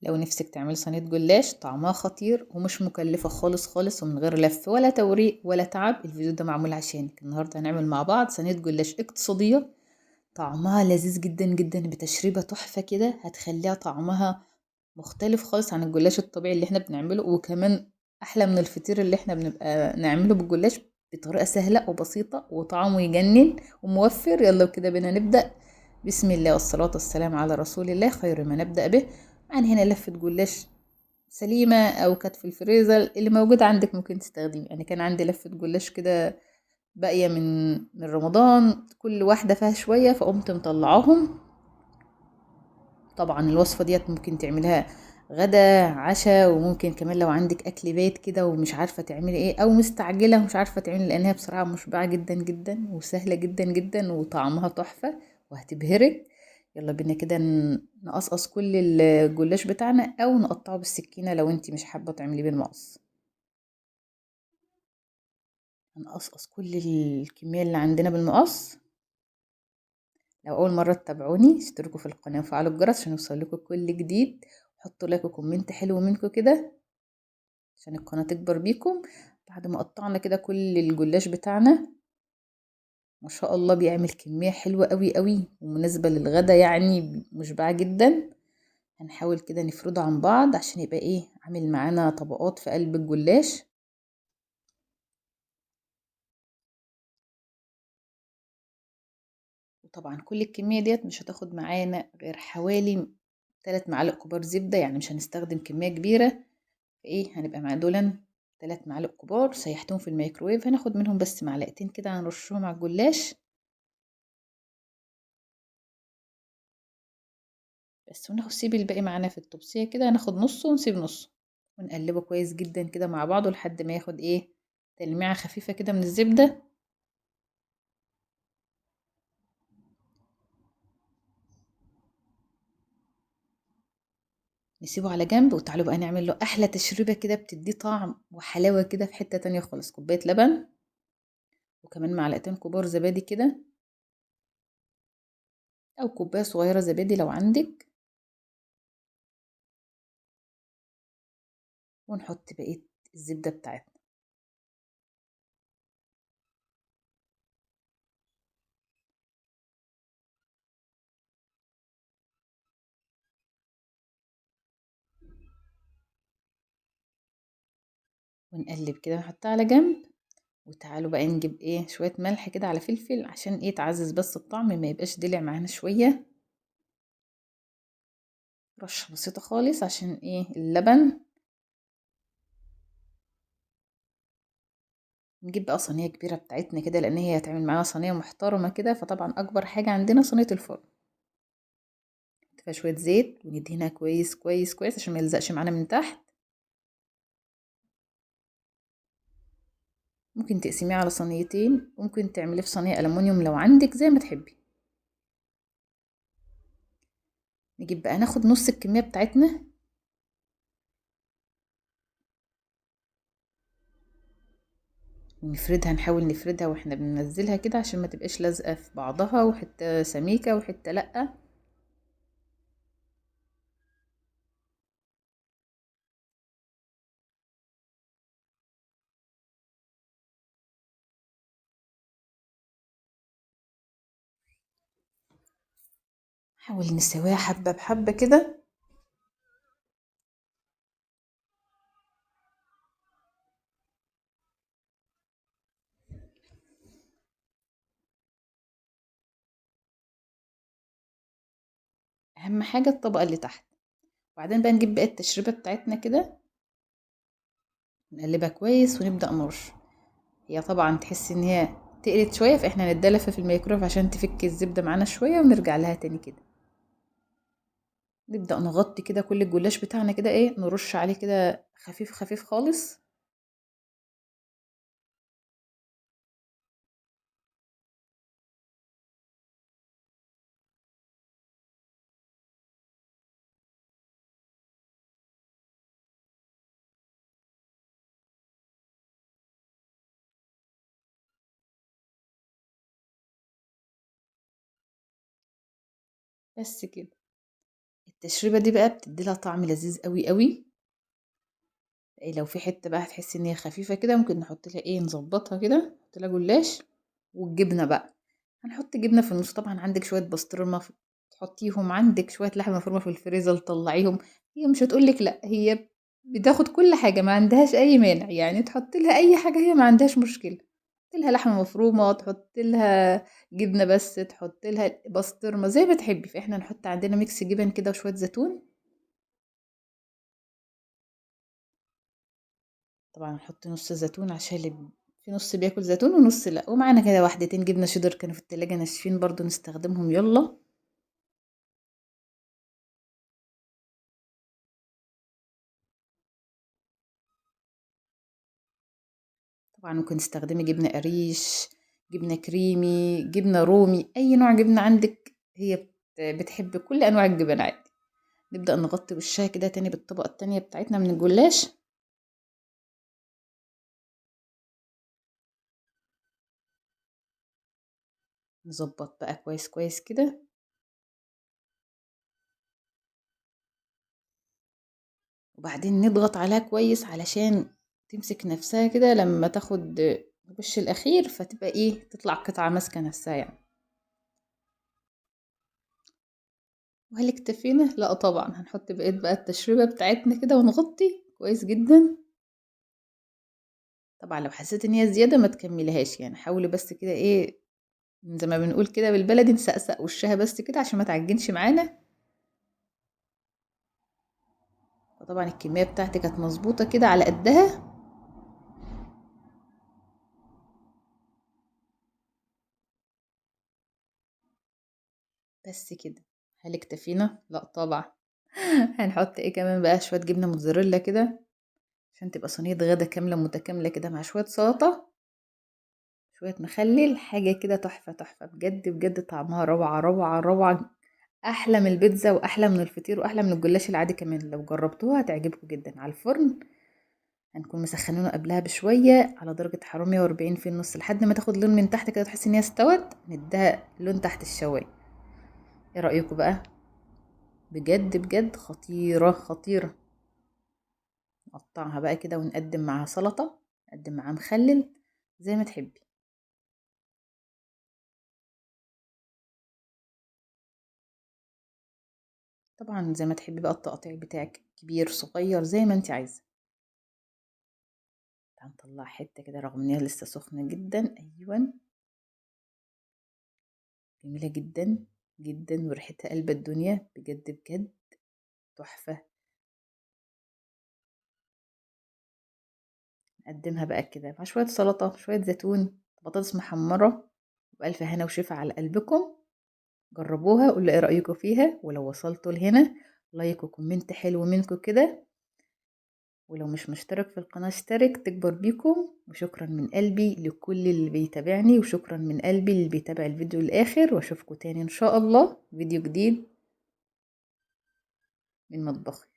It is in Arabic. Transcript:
لو نفسك تعملي صينية جلاش طعمها خطير ومش مكلفة خالص خالص ومن غير لف ولا توريق ولا تعب، الفيديو ده معمول عشانك. النهاردة هنعمل مع بعض صينية جلاش اقتصادية طعمها لذيذ جدا جدا بتشريبة تحفة كده، هتخليها طعمها مختلف خالص عن الجلاش الطبيعي اللي احنا بنعمله، وكمان احلى من الفطير اللي احنا بنبقى نعمله بالجلاش بطريقة سهلة وبسيطة وطعمه يجنن وموفر. يلا كده بينا نبدأ. بسم الله والصلاة والسلام على رسول الله، خير ما نبدأ به. عن هنا لفة جلاش سليمة أو كانت في الفريزر اللي موجود عندك ممكن تستخدمي. يعني كان عندي لفة جلاش كده باقية من رمضان، كل واحدة فيها شوية فقمت مطلعاهم. طبعا الوصفة ديت ممكن تعملها غدا عشاء، وممكن كمان لو عندك أكل بيت كده ومش عارفة تعملي ايه أو مستعجلة ومش عارفة تعملي، لأنها بصراحة مشبعة جدا جدا وسهلة جدا جدا وطعمها تحفة وهتبهرك. يلا بينا كده نقصقص كل الجلاش بتاعنا أو نقطعه بالسكينة لو انتي مش حابة تعمليه بالمقص. هنقصقص كل الكمية اللي عندنا بالمقص. لو أول مرة تتابعوني اشتركوا في القناة وفعلوا الجرس عشان يوصلكوا كل جديد، وحطوا لايك وكومنت حلو منكم كده عشان القناة تكبر بيكم. بعد ما قطعنا كده كل الجلاش بتاعنا، ما شاء الله بيعمل كمية حلوة قوي قوي ومناسبة للغدا، يعني مشبعة جدا. هنحاول كده نفرده عن بعض عشان يبقى ايه عامل معانا طبقات في قلب الجلاش. وطبعا كل الكمية ديت مش هتاخد معانا غير حوالي 3 معالق كبار زبدة، يعني مش هنستخدم كمية كبيرة. ايه هنبقى مع دولا 3 معالق كبار سيحتهم في الميكروويف، هناخد منهم بس معلقتين كده هنرشهم على الجلاش بس، وناخد سيب الباقي معانا في الطبسية كده، هناخد نصه ونسيب نصه ونقلبه كويس جدا كده مع بعضه لحد ما ياخد ايه تلميعة خفيفة كده من الزبدة. نسيبه على جنب وتعالوا بقى نعمل له احلى تشريبة كده بتديه طعم وحلاوة كده في حتة تانية خالص. كوباية لبن وكمان معلقتين كبار زبادي كده، او كوباية صغيرة زبادي لو عندك، ونحط بقية الزبدة بتاعتنا. ونقلب كده نحطها على جنب. وتعالوا بقى نجيب ايه شوية ملح كده على فلفل عشان ايه تعزز بس الطعم ما يبقاش دلع معانا شوية. رشة بسيطة خالص عشان ايه اللبن. نجيب بقى صينية كبيرة بتاعتنا كده لان هي هتعمل معانا صينية محترمة كده، فطبعا اكبر حاجة عندنا صينية الفرن. فيها شوية زيت وندهنها كويس كويس كويس عشان ما يلزقش معانا من تحت. ممكن تقسميه على صينيتين، ممكن تعمليه في صينية ألمونيوم لو عندك زي ما تحبي. نجيب بقى ناخد نص الكمية بتاعتنا ونفردها، نحاول نفردها واحنا بننزلها كده عشان ما تبقاش لازقة في بعضها وحتة سميكة وحتة لأ. حاول نسويها حبة بحبة كده. أهم حاجة الطبقة اللي تحت. وبعدين بقى نجيب بقى التشريبة بتاعتنا كده نقلبها كويس ونبدأ نرش. هي طبعا تحس ان هي تقلت شوية فاحنا ندلفها في الميكرويف عشان تفك الزبدة معانا شوية ونرجع لها تاني كده. نبدأ نغطي كده كل الجلاش بتاعنا كده ايه نرش عليه كده خفيف خفيف خالص. بس كده التشريبة دي بقى بتدي لها طعم لذيذ قوي قوي. لو في حتة بقى هتحسي ان هي خفيفة كده، ممكن نحط لها ايه، نظبطها كده، نحط لها جلاش. والجبنة بقى هنحط جبنة في النص. طبعا عندك شوية بسطرمة تحطيهم، عندك شوية لحمة مفرومة في الفريزر طلعيهم. هي مش هتقولك لا، هي بتاخد كل حاجة، ما عندهاش اي مانع يعني، تحط لها اي حاجة هي ما عندهاش مشكلة. تحط لها لحمة مفرومة، تحط لها جبنة، بس تحط لها بسطرمة زي ما تحبي. فاحنا نحط عندنا ميكس جبن كده وشوية زيتون. طبعا نحط نص زيتون عشان في نص بياكل زيتون ونص لا. ومعانا كده واحدتين جبنة شيدر كانوا في التلاجة ناشفين، برضو نستخدمهم. يلا. طبعا ممكن تستخدمي جبنة قريش، جبنة كريمي، جبنة رومي، أي نوع جبنة عندك. هي بتحب كل أنواع الجبن عادي. نبدأ نغطي وشها كده تاني بالطبقة التانية بتاعتنا من الجلاش. نظبط بقى كويس كويس كده. وبعدين نضغط عليها كويس علشان تمسك نفسها كده لما تاخد الوش الأخير، فتبقى ايه، تطلع قطعة ماسكة نفسها يعني. وهل اكتفينا؟ لا طبعا، هنحط بقيت بقى التشريبة بتاعتنا كده ونغطي كويس جدا. طبعا لو حسيت ان هي زيادة ما تكمليهاش يعني، حاولي بس كده ايه، زي ما بنقول كده بالبلدي، نسقسق وشها بس كده عشان ما تعجنش معانا. فطبعا الكمية بتاعتي كانت مظبوطة كده على قدها. بس كده. هل اكتفينا؟ لا طبعا. هنحط ايه كمان بقى، شوية جبنة موتزاريلا كده عشان تبقى صينية غدا كاملة متكاملة كده، مع شوية سلطة، شوية مخلل، حاجة كده تحفة تحفة بجد بجد. طعمها روعة روعة روعة. أحلى من البيتزا وأحلى من الفطير وأحلى من الجلاش العادي كمان. لو جربتوها هتعجبكم جدا. على الفرن هنكون مسخنينه قبلها بشوية على درجة حرارة 140 في النص، لحد ما تاخد لون من تحت كده، تحس ان هي استوت، نديها لون تحت الشواية. ايه رأيكم بقى؟ بجد بجد خطيرة خطيرة. نقطعها بقى كده ونقدم معاها سلطة، نقدم معاها مخلل، زي ما تحبي. طبعا زي ما تحبي بقى، التقطيع بتاعك كبير صغير زي ما انت عايزة. هنطلع حتة كده رغم ان هي لسه سخنة جدا. ايوه، جميلة جدا جدا، وريحتها قلب الدنيا بجد بجد، تحفة. نقدمها بقى كده مع شوية سلطة، شوية زيتون، بطاطس محمرة، وبألف هنا وشفا على قلبكم. جربوها قولوا ايه رأيكم فيها. ولو وصلتوا لهنا، لايك وكومنت حلو منكم كده. ولو مش مشترك في القناة اشترك، تكبر بيكم. وشكرا من قلبي لكل اللي بيتابعني، وشكرا من قلبي اللي بيتابع الفيديو الآخر. واشوفكم تاني ان شاء الله فيديو جديد من مطبخي.